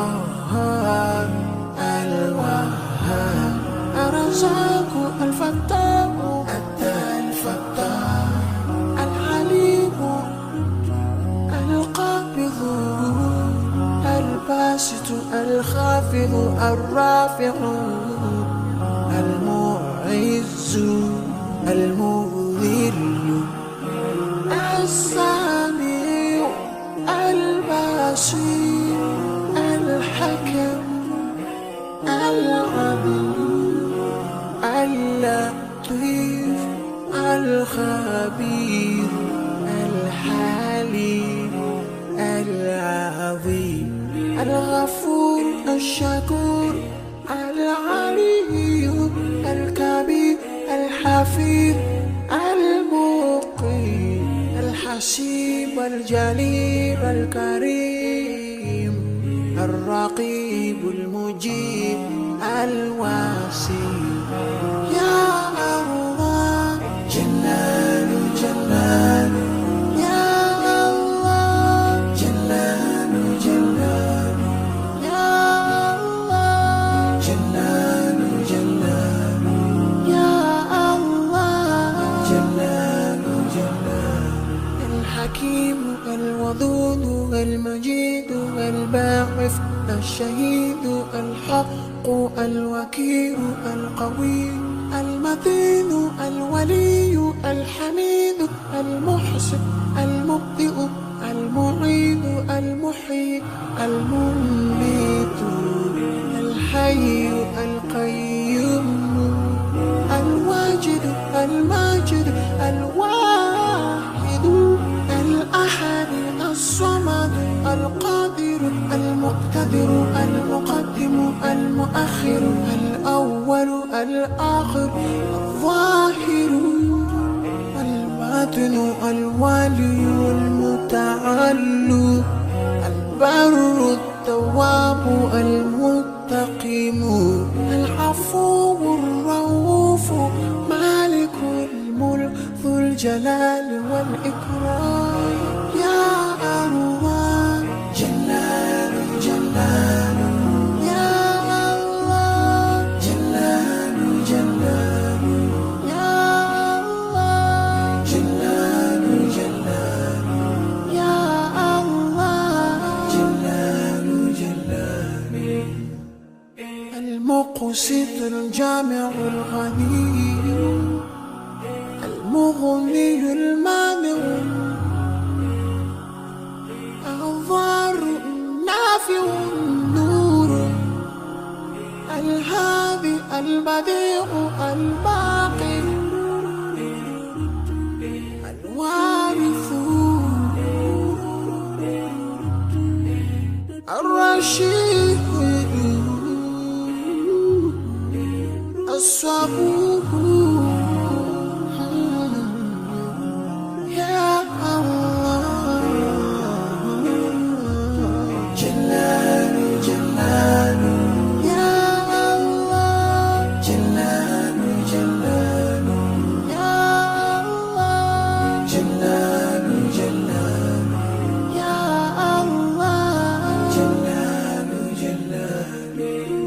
القهار الوهاب الرزاق الفتاح الفتاح العليم القابض الباسط الخافض الرافع المعز المذل السميع البصير الحكم العليم اللطيف الخبير الحليم العظيم الغفور الشكور العلي الكبير الحفيظ المقيم الحسيب الجليل الكريم الرقيب المجيب الواسع يا الله جلال جلال يا الله جلال جلال يا الله جلال جلال يا الله جلال جلال الحكيم الودود المجيد الباعث الشهيد الحق الوكيل القوي المتين الولي الحميد المحسن المبدئ المعيد المحيي المميت الحي القيوم الواجد الماجد الواحد الأحد الصمد القادر المقتدر المقدم المؤخر الأول الآخر الظاهر الباطن الوالي المتعالي البر التواب المنتقم العفو الرؤوف مالك الملك ذو الجلال والإكرام يا الله جلال جلال يا الله جلال جلال يا الله جلال جلال يا الله جلال جلال المقسط الجامع الغني المغني المانع الضار النافع النور الهادي البديع الباقي الوارث الرشيد الصبور يا الله جلال جلال يا الله جلال جلال يا الله جلال جلال يا الله جلال جلال